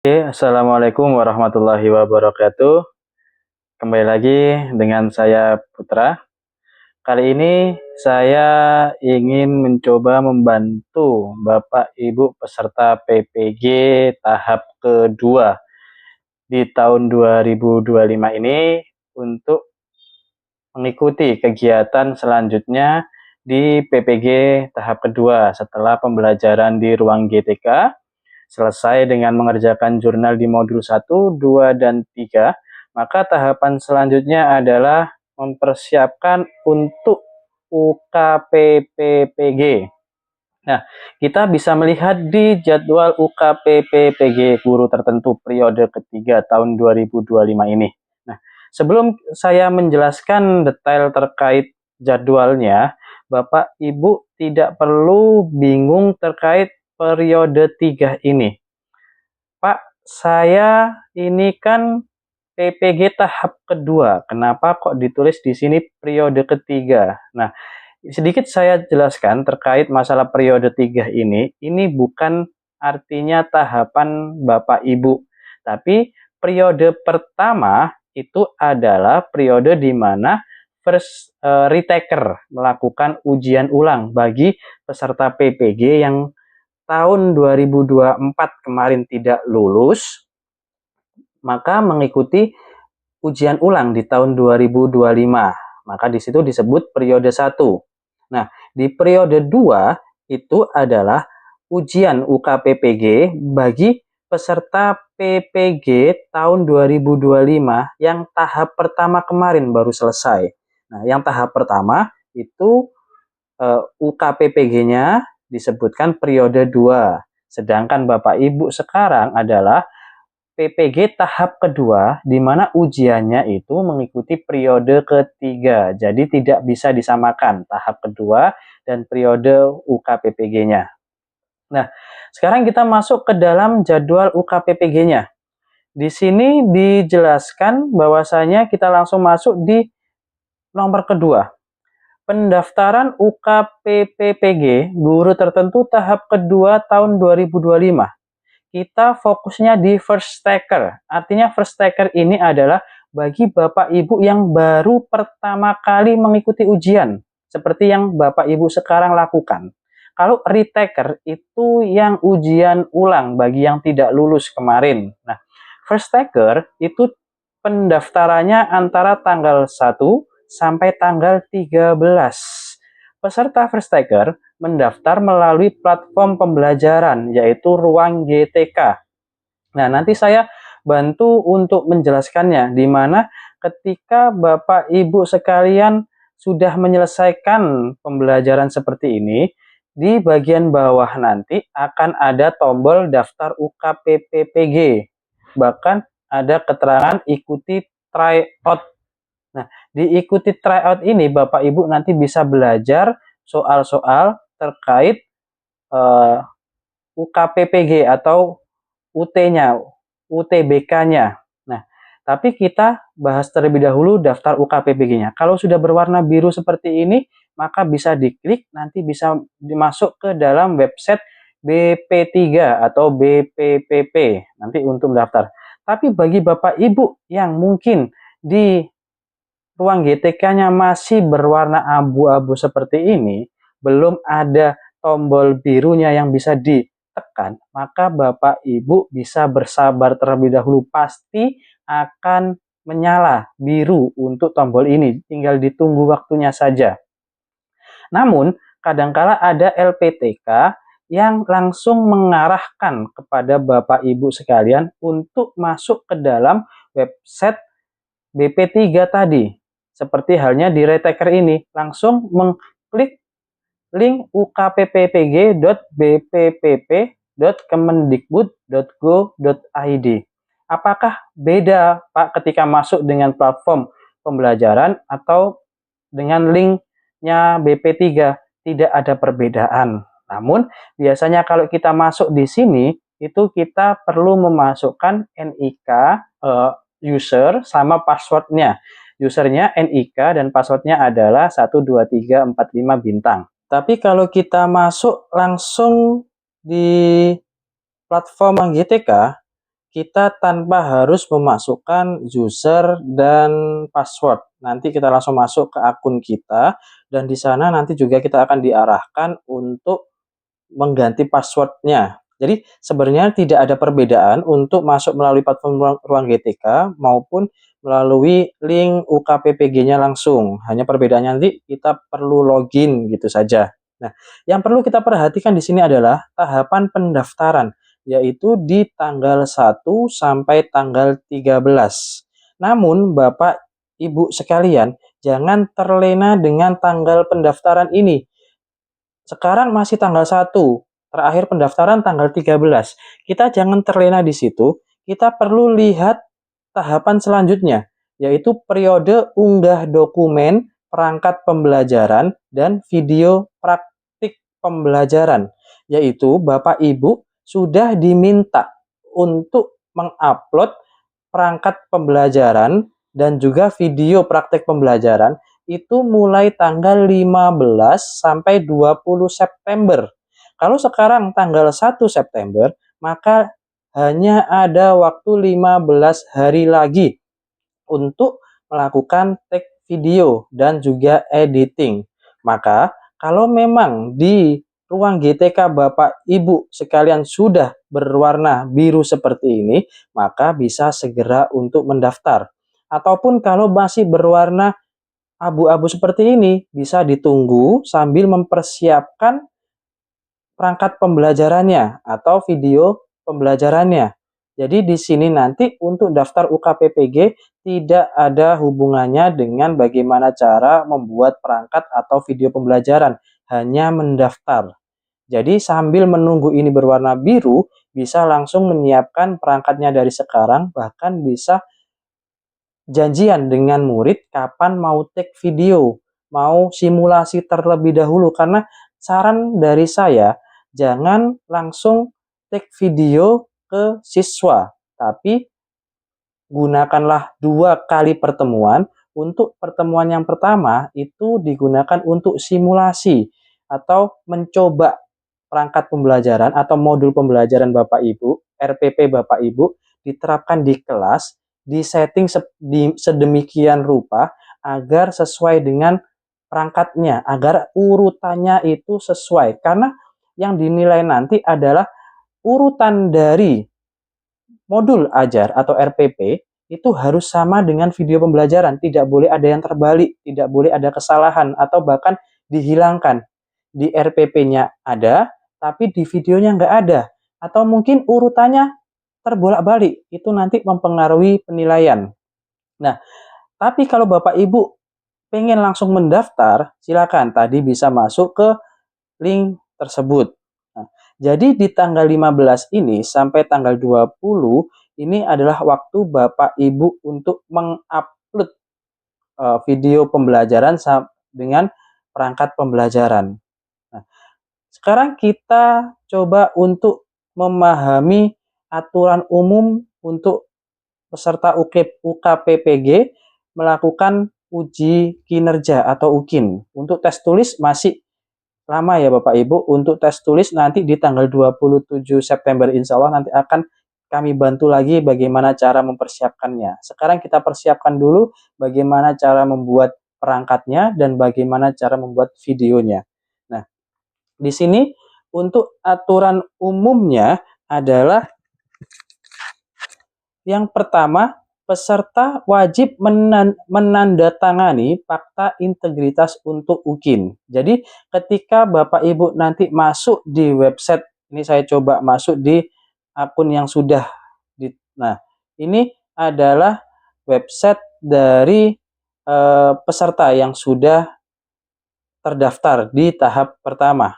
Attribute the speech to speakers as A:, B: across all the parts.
A: Assalamualaikum warahmatullahi wabarakatuh. Kembali lagi dengan saya Putra. Kali ini saya ingin mencoba membantu Bapak Ibu peserta PPG tahap kedua di tahun 2025 ini untuk mengikuti kegiatan selanjutnya di PPG tahap kedua setelah pembelajaran di ruang GTK. Selesai dengan mengerjakan jurnal di modul 1, 2, dan 3, maka tahapan selanjutnya adalah mempersiapkan untuk UKPPPG. Nah, kita bisa melihat di jadwal UKPPPG guru tertentu periode ketiga tahun 2025 ini. Nah, sebelum saya menjelaskan detail terkait jadwalnya, Bapak Ibu tidak perlu bingung terkait periode 3 ini. Pak, saya ini kan PPG tahap kedua. Kenapa kok ditulis di sini periode ketiga? Nah, sedikit saya jelaskan terkait masalah periode 3 ini. Ini bukan artinya tahapan Bapak Ibu. Tapi periode pertama itu adalah periode di mana first retaker melakukan ujian ulang bagi peserta PPG yang tahun 2024 kemarin tidak lulus, maka mengikuti ujian ulang di tahun 2025. Maka di situ disebut periode 1. Nah, di periode 2 itu adalah ujian UKPPG bagi peserta PPG tahun 2025 yang tahap pertama kemarin baru selesai. Nah, yang tahap pertama itu UKPPG-nya disebutkan periode 2. Sedangkan Bapak Ibu sekarang adalah PPG tahap kedua, di mana ujiannya itu mengikuti periode ketiga. Jadi tidak bisa disamakan tahap kedua dan periode UKPPG-nya. Nah, sekarang kita masuk ke dalam jadwal UKPPG-nya. Di sini dijelaskan bahwasanya kita langsung masuk di nomor kedua. Pendaftaran UKPPPG guru tertentu tahap kedua tahun 2025. Kita fokusnya di first taker. Artinya first taker ini adalah bagi Bapak Ibu yang baru pertama kali mengikuti ujian. Seperti yang Bapak Ibu sekarang lakukan. Kalau retaker itu yang ujian ulang bagi yang tidak lulus kemarin. Nah, first taker itu pendaftarannya antara tanggal 1 sampai tanggal 13. Peserta first taker mendaftar melalui platform pembelajaran yaitu Ruang GTK. Nah, nanti saya bantu untuk menjelaskannya di mana ketika Bapak Ibu sekalian sudah menyelesaikan pembelajaran seperti ini, di bagian bawah nanti akan ada tombol daftar UKPPPG. Bahkan ada keterangan ikuti tryout. Nah, diikuti tryout ini Bapak Ibu nanti bisa belajar soal-soal terkait UKPPG atau UT-nya, UTBK-nya. Nah, tapi kita bahas terlebih dahulu daftar UKPPG-nya. Kalau sudah berwarna biru seperti ini, maka bisa diklik, nanti bisa dimasuk ke dalam website BP3 atau BPPP nanti untuk mendaftar. Tapi bagi Bapak Ibu yang mungkin di ruang GTK-nya masih berwarna abu-abu seperti ini, belum ada tombol birunya yang bisa ditekan, maka Bapak Ibu bisa bersabar terlebih dahulu. Pasti akan menyala biru untuk tombol ini, tinggal ditunggu waktunya saja. Namun, kadangkala ada LPTK yang langsung mengarahkan kepada Bapak Ibu sekalian untuk masuk ke dalam website BP3 tadi. Seperti halnya di retaker ini, langsung mengklik link ukpppg.bppp.kemendikbud.go.id. Apakah beda, Pak, ketika masuk dengan platform pembelajaran atau dengan linknya BP3? Tidak ada perbedaan. Namun, biasanya kalau kita masuk di sini, itu kita perlu memasukkan NIK user sama passwordnya. Usernya NIK dan passwordnya adalah 12345 bintang. Tapi kalau kita masuk langsung di platform GTK, kita tanpa harus memasukkan user dan password. Nanti kita langsung masuk ke akun kita dan di sana nanti juga kita akan diarahkan untuk mengganti passwordnya. Jadi sebenarnya tidak ada perbedaan untuk masuk melalui platform Ruang GTK maupun melalui link UKPPG-nya langsung. Hanya perbedaannya nanti kita perlu login gitu saja. Nah, yang perlu kita perhatikan di sini adalah tahapan pendaftaran, yaitu di tanggal 1 sampai tanggal 13. Namun, Bapak Ibu sekalian, jangan terlena dengan tanggal pendaftaran ini. Sekarang masih tanggal 1, terakhir pendaftaran tanggal 13. Kita jangan terlena di situ, kita perlu lihat tahapan selanjutnya, yaitu periode unggah dokumen perangkat pembelajaran dan video praktik pembelajaran, yaitu Bapak Ibu sudah diminta untuk mengupload perangkat pembelajaran dan juga video praktik pembelajaran itu mulai tanggal 15 sampai 20 September. Kalau sekarang tanggal 1 September, maka hanya ada waktu 15 hari lagi untuk melakukan take video dan juga editing. Maka kalau memang di ruang GTK Bapak Ibu sekalian sudah berwarna biru seperti ini, maka bisa segera untuk mendaftar. Ataupun kalau masih berwarna abu-abu seperti ini, bisa ditunggu sambil mempersiapkan perangkat pembelajarannya atau video pembelajarannya. Jadi di sini nanti untuk daftar UKPPG tidak ada hubungannya dengan bagaimana cara membuat perangkat atau video pembelajaran, hanya mendaftar. Jadi sambil menunggu ini berwarna biru, bisa langsung menyiapkan perangkatnya dari sekarang, bahkan bisa janjian dengan murid kapan mau take video, mau simulasi terlebih dahulu. Karena saran dari saya, jangan langsung take video ke siswa, tapi gunakanlah 2 kali pertemuan. Untuk pertemuan yang pertama itu digunakan untuk simulasi atau mencoba perangkat pembelajaran atau modul pembelajaran Bapak Ibu, RPP Bapak Ibu, diterapkan di kelas, disetting sedemikian rupa agar sesuai dengan perangkatnya, agar urutannya itu sesuai. Karena yang dinilai nanti adalah urutan dari modul ajar atau RPP itu harus sama dengan video pembelajaran. Tidak boleh ada yang terbalik, tidak boleh ada kesalahan atau bahkan dihilangkan. Di RPP-nya ada, tapi di videonya nggak ada. Atau mungkin urutannya terbolak-balik. Itu nanti mempengaruhi penilaian. Nah, tapi kalau Bapak Ibu pengen langsung mendaftar, silakan tadi bisa masuk ke link tersebut. Nah, jadi di tanggal 15 ini sampai tanggal 20 ini adalah waktu Bapak Ibu untuk mengupload video pembelajaran dengan perangkat pembelajaran. Nah, sekarang kita coba untuk memahami aturan umum untuk peserta UKPPG melakukan uji kinerja atau UKIN. Untuk tes tulis masih lama ya Bapak Ibu. Untuk tes tulis nanti di tanggal 27 September insya Allah nanti akan kami bantu lagi bagaimana cara mempersiapkannya. Sekarang kita persiapkan dulu bagaimana cara membuat perangkatnya dan bagaimana cara membuat videonya. Nah, di sini untuk aturan umumnya adalah yang pertama, peserta wajib menandatangani fakta integritas untuk UKIN. Jadi ketika Bapak Ibu nanti masuk di website, ini saya coba masuk di akun yang sudah nah, ini adalah website dari peserta yang sudah terdaftar di tahap pertama.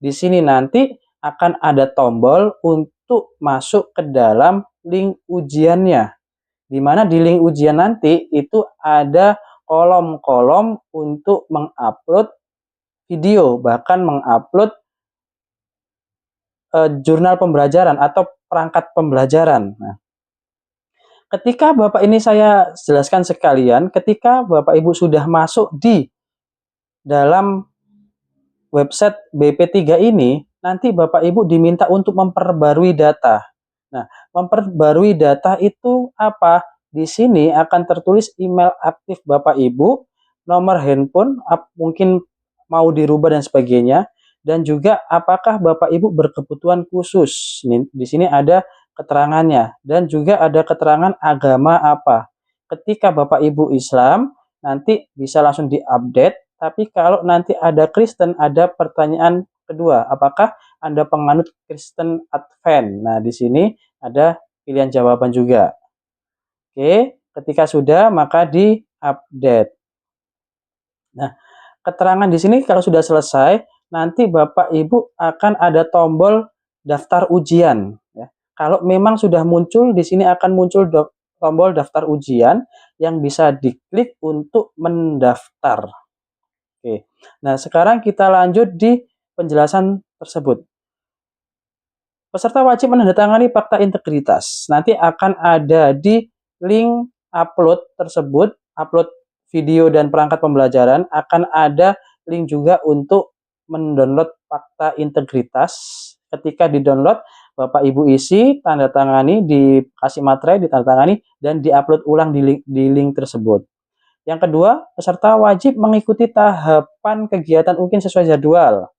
A: Di sini nanti akan ada tombol untuk masuk ke dalam link ujiannya. Di mana di link ujian nanti itu ada kolom-kolom untuk mengupload video, bahkan mengupload jurnal pembelajaran atau perangkat pembelajaran. Nah, ketika Bapak ini saya jelaskan sekalian, ketika Bapak Ibu sudah masuk di dalam website BP3 ini, nanti Bapak Ibu diminta untuk memperbarui data. Nah, memperbarui data itu apa? Di sini akan tertulis email aktif Bapak Ibu, nomor handphone, mungkin mau dirubah dan sebagainya, dan juga apakah Bapak Ibu berkebutuhan khusus. Di sini ada keterangannya, dan juga ada keterangan agama apa. Ketika Bapak Ibu Islam, nanti bisa langsung diupdate, tapi kalau nanti ada Kristen, ada pertanyaan kedua, apakah Anda penganut Kristen Advent? Nah, di sini ada pilihan jawaban juga. Oke, ketika sudah maka di-update. Nah, keterangan di sini kalau sudah selesai, nanti Bapak Ibu akan ada tombol daftar ujian. Ya. Kalau memang sudah muncul, di sini akan muncul tombol daftar ujian yang bisa diklik untuk mendaftar. Oke. Nah, sekarang kita lanjut di penjelasan tersebut. Peserta wajib menandatangani fakta integritas. Nanti akan ada di link upload tersebut, upload video dan perangkat pembelajaran, akan ada link juga untuk mendownload fakta integritas. Ketika di-download, Bapak Ibu isi, tanda tangani, dikasih materai, ditandatangani, dan di-upload ulang di link tersebut. Yang kedua, peserta wajib mengikuti tahapan kegiatan mungkin sesuai jadwal.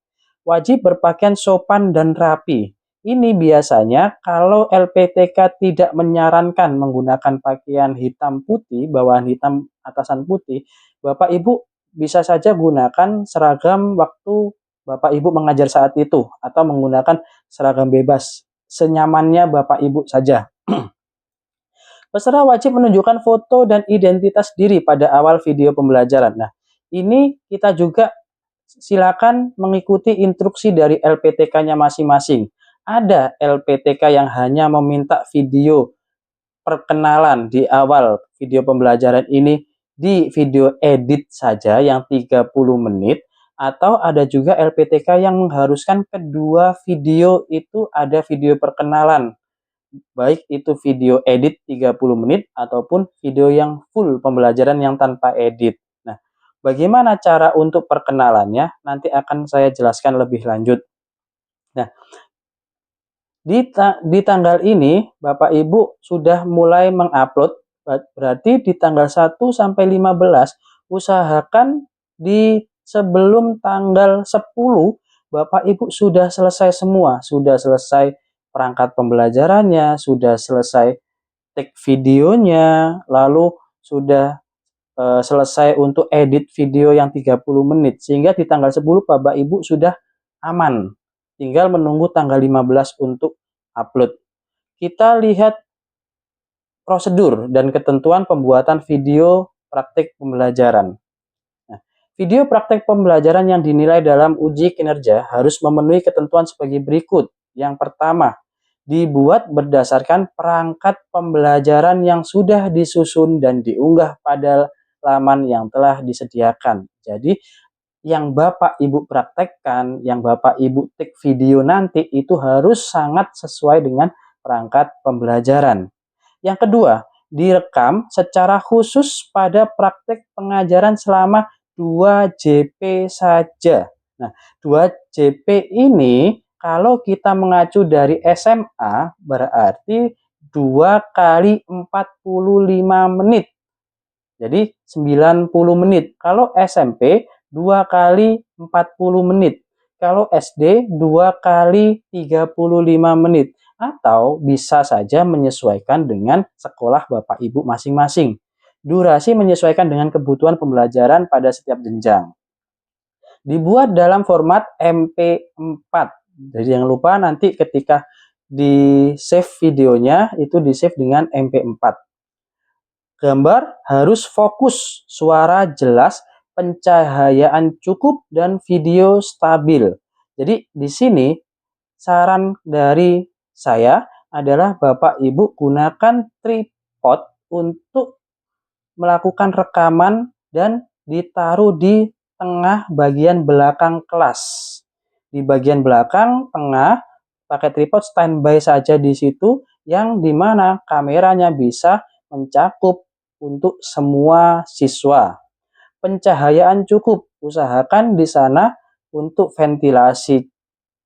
A: Wajib berpakaian sopan dan rapi. Ini biasanya kalau LPTK tidak menyarankan menggunakan pakaian hitam putih, bawahan hitam, atasan putih, Bapak Ibu bisa saja gunakan seragam waktu Bapak Ibu mengajar saat itu, atau menggunakan seragam bebas, senyamannya Bapak Ibu saja. Peserta wajib menunjukkan foto dan identitas diri pada awal video pembelajaran. Nah, ini kita juga silakan mengikuti instruksi dari LPTK-nya masing-masing. Ada LPTK yang hanya meminta video perkenalan di awal video pembelajaran ini di video edit saja yang 30 menit, atau ada juga LPTK yang mengharuskan kedua video itu ada video perkenalan, baik itu video edit 30 menit ataupun video yang full pembelajaran yang tanpa edit. Nah, bagaimana cara untuk perkenalannya? Nanti akan saya jelaskan lebih lanjut. Nah, di tanggal ini Bapak Ibu sudah mulai mengupload, berarti di tanggal 1 sampai 15 usahakan di sebelum tanggal 10 Bapak Ibu sudah selesai semua, sudah selesai perangkat pembelajarannya, sudah selesai take videonya, lalu sudah selesai untuk edit video yang 30 menit, sehingga di tanggal 10 Bapak Ibu sudah aman. Tinggal menunggu tanggal 15 untuk upload. Kita lihat prosedur dan ketentuan pembuatan video praktik pembelajaran. Nah, video praktek pembelajaran yang dinilai dalam uji kinerja harus memenuhi ketentuan sebagai berikut. Yang pertama, dibuat berdasarkan perangkat pembelajaran yang sudah disusun dan diunggah pada laman yang telah disediakan. Jadi, yang Bapak Ibu praktekkan, yang Bapak Ibu take video nanti itu harus sangat sesuai dengan perangkat pembelajaran. Yang kedua, direkam secara khusus pada praktek pengajaran selama 2 JP saja. Nah, 2 JP ini kalau kita mengacu dari SMA berarti 2 kali 45 menit. Jadi 90 menit. Kalau SMP 2 kali 40 menit. Kalau SD 2 kali 35 menit. Atau bisa saja menyesuaikan dengan sekolah Bapak Ibu masing-masing. Durasi menyesuaikan dengan kebutuhan pembelajaran pada setiap jenjang. Dibuat dalam format MP4. Jadi jangan lupa nanti ketika di save videonya itu di save dengan MP4. Gambar harus fokus, suara jelas, pencahayaan cukup, dan video stabil. Jadi di sini saran dari saya adalah Bapak Ibu gunakan tripod untuk melakukan rekaman dan ditaruh di tengah bagian belakang kelas. Di bagian belakang, tengah, pakai tripod standby saja di situ, yang dimana kameranya bisa mencakup untuk semua siswa. Pencahayaan cukup, usahakan di sana untuk ventilasi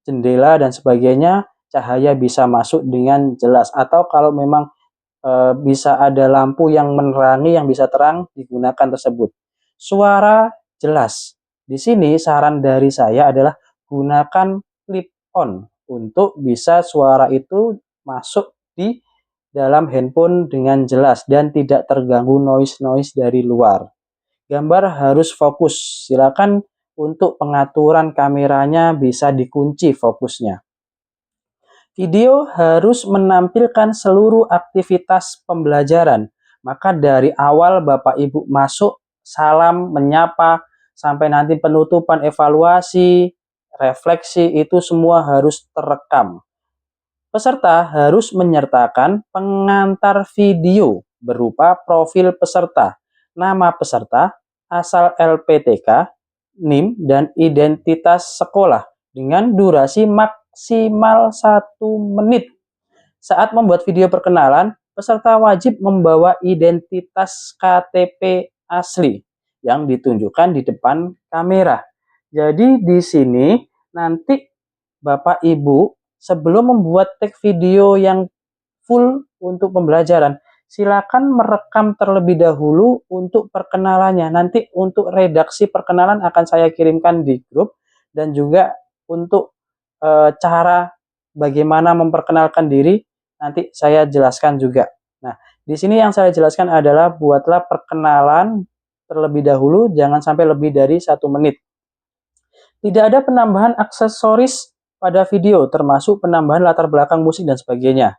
A: jendela dan sebagainya cahaya bisa masuk dengan jelas, atau kalau memang bisa ada lampu yang menerangi yang bisa terang digunakan tersebut. Suara jelas. Di sini saran dari saya adalah gunakan clip on untuk bisa suara itu masuk di dalam handphone dengan jelas dan tidak terganggu noise-noise dari luar. Gambar harus fokus. Silakan untuk pengaturan kameranya bisa dikunci fokusnya. Video harus menampilkan seluruh aktivitas pembelajaran. Maka dari awal Bapak Ibu masuk, salam, menyapa, sampai nanti penutupan, evaluasi, refleksi, itu semua harus terekam. Peserta harus menyertakan pengantar video berupa profil peserta, nama peserta, asal LPTK, NIM, dan identitas sekolah dengan durasi maksimal 1 menit. Saat membuat video perkenalan, peserta wajib membawa identitas KTP asli yang ditunjukkan di depan kamera. Jadi di sini nanti Bapak Ibu sebelum membuat tag video yang full untuk pembelajaran, silakan merekam terlebih dahulu untuk perkenalannya. Nanti untuk redaksi perkenalan akan saya kirimkan di grup, dan juga untuk cara bagaimana memperkenalkan diri nanti saya jelaskan juga. Nah, di sini yang saya jelaskan adalah buatlah perkenalan terlebih dahulu, jangan sampai lebih dari 1 menit. Tidak ada penambahan aksesoris pada video, termasuk penambahan latar belakang musik dan sebagainya.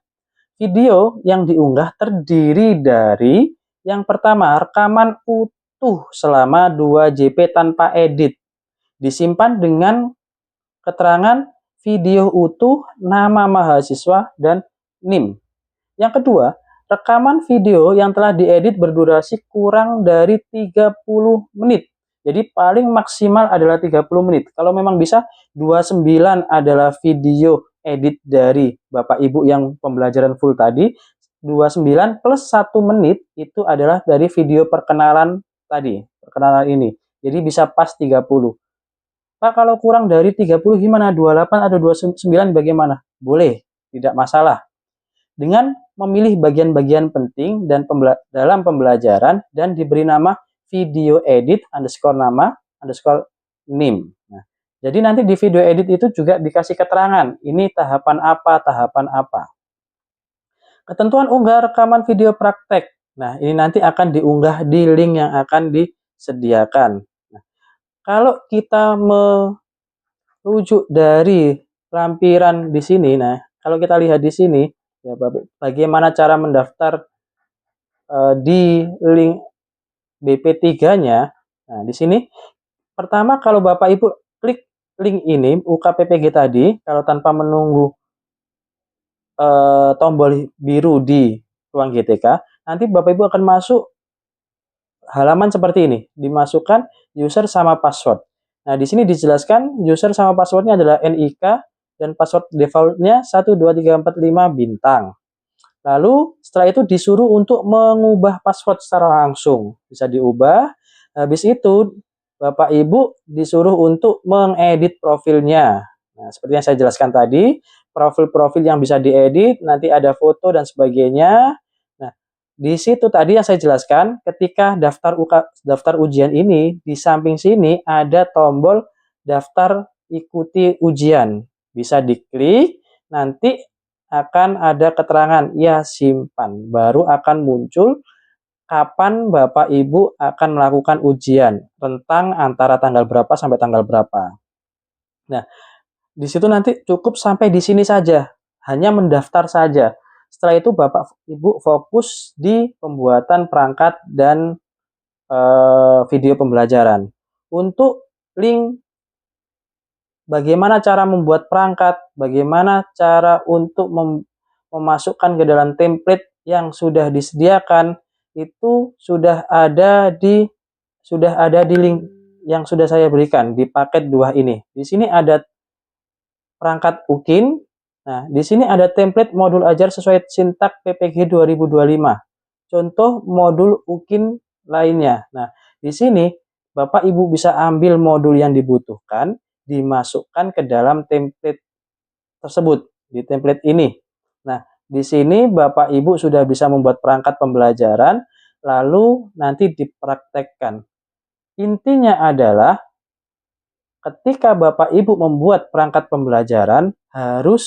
A: Video yang diunggah terdiri dari yang pertama, rekaman utuh selama 2 JP tanpa edit. Disimpan dengan keterangan video utuh, nama mahasiswa, dan NIM. Yang kedua, rekaman video yang telah diedit berdurasi kurang dari 30 menit. Jadi paling maksimal adalah 30 menit. Kalau memang bisa, 29 adalah video edit dari Bapak Ibu yang pembelajaran full tadi. 29 plus 1 menit itu adalah dari video perkenalan tadi, perkenalan ini. Jadi bisa pas 30. Pak, kalau kurang dari 30 gimana? 28 atau 29 bagaimana? Boleh, tidak masalah. Dengan memilih bagian-bagian penting dan dalam pembelajaran dan diberi nama video edit underscore nama underscore NIM. Nah, jadi nanti di video edit itu juga dikasih keterangan, ini tahapan apa, tahapan apa. Ketentuan unggah rekaman video praktek. Nah, ini nanti akan diunggah di link yang akan disediakan. Nah, kalau kita merujuk dari lampiran di sini, nah, kalau kita lihat di sini, ya, bagaimana cara mendaftar di link BP3-nya. Nah, di sini pertama kalau Bapak Ibu klik link ini UKPPG tadi, kalau tanpa menunggu tombol biru di ruang GTK, nanti Bapak Ibu akan masuk halaman seperti ini, dimasukkan user sama password. Nah, di sini dijelaskan user sama passwordnya adalah NIK dan password defaultnya 12345 bintang. Lalu setelah itu disuruh untuk mengubah password secara langsung. Bisa diubah. Habis itu Bapak Ibu disuruh untuk mengedit profilnya. Nah, seperti yang saya jelaskan tadi, profil-profil yang bisa diedit, nanti ada foto dan sebagainya. Nah, di situ tadi yang saya jelaskan, ketika daftar ujian ini, di samping sini ada tombol daftar ikuti ujian. Bisa diklik, nanti akan ada keterangan ya simpan, baru akan muncul kapan Bapak Ibu akan melakukan ujian, rentang antara tanggal berapa sampai tanggal berapa. Nah, di situ nanti cukup sampai di sini saja, hanya mendaftar saja. Setelah itu Bapak Ibu fokus di pembuatan perangkat dan video pembelajaran. Untuk link bagaimana cara membuat perangkat, bagaimana cara untuk memasukkan ke dalam template yang sudah disediakan, itu sudah ada di link yang sudah saya berikan di paket 2 ini. Di sini ada perangkat UKIN. Nah, di sini ada template modul ajar sesuai sintak PPG 2025. Contoh modul UKIN lainnya. Nah, di sini Bapak Ibu bisa ambil modul yang dibutuhkan, dimasukkan ke dalam template tersebut. di template ini. Nah, di sini Bapak Ibu sudah bisa membuat perangkat pembelajaran, lalu nanti dipraktekkan. Intinya adalah ketika Bapak Ibu membuat perangkat pembelajaran, harus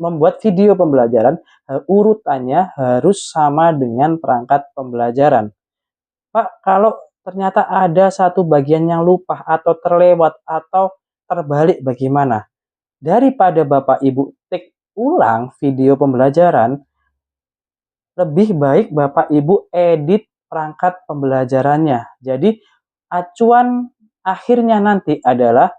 A: membuat video pembelajaran, urutannya harus sama dengan perangkat pembelajaran. Pak, kalau ternyata ada satu bagian yang lupa atau terlewat atau terbalik bagaimana? Daripada Bapak Ibu take ulang video pembelajaran, lebih baik Bapak Ibu edit perangkat pembelajarannya. Jadi acuan akhirnya nanti adalah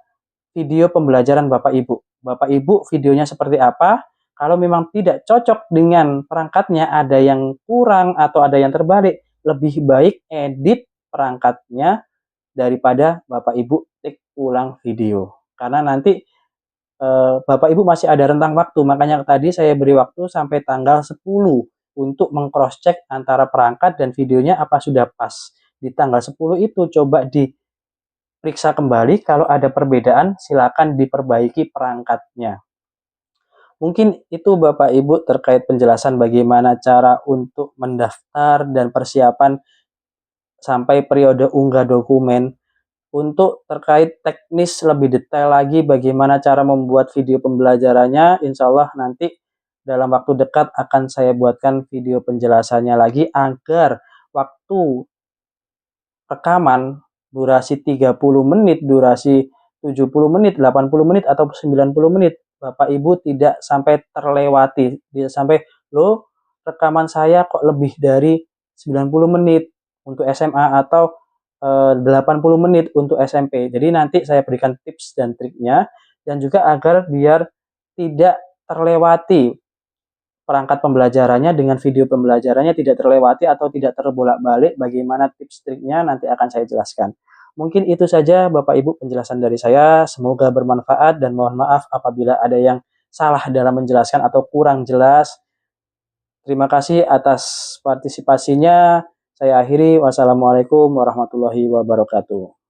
A: video pembelajaran Bapak Ibu. Bapak Ibu videonya seperti apa? Kalau memang tidak cocok dengan perangkatnya, ada yang kurang atau ada yang terbalik, lebih baik edit perangkatnya daripada Bapak Ibu take ulang video. Karena nanti Bapak Ibu masih ada rentang waktu, makanya tadi saya beri waktu sampai tanggal 10 untuk meng-cross check antara perangkat dan videonya apa sudah pas. Di tanggal 10 itu coba diperiksa kembali, kalau ada perbedaan silakan diperbaiki perangkatnya. Mungkin itu Bapak Ibu terkait penjelasan bagaimana cara untuk mendaftar dan persiapan sampai periode unggah dokumen. Untuk terkait teknis lebih detail lagi bagaimana cara membuat video pembelajarannya, insya Allah nanti dalam waktu dekat akan saya buatkan video penjelasannya lagi agar waktu rekaman durasi 30 menit, durasi 70 menit, 80 menit, atau 90 menit, Bapak Ibu tidak sampai terlewati. Tidak sampai, loh rekaman saya kok lebih dari 90 menit untuk SMA atau 80 menit untuk SMP. Jadi nanti saya berikan tips dan triknya, dan juga agar biar tidak terlewati perangkat pembelajarannya dengan video pembelajarannya, tidak terlewati atau tidak terbolak-balik, bagaimana tips triknya nanti akan saya jelaskan. Mungkin itu saja Bapak Ibu penjelasan dari saya, semoga bermanfaat dan mohon maaf apabila ada yang salah dalam menjelaskan atau kurang jelas. Terima kasih atas partisipasinya. Saya akhiri. Wassalamualaikum warahmatullahi wabarakatuh.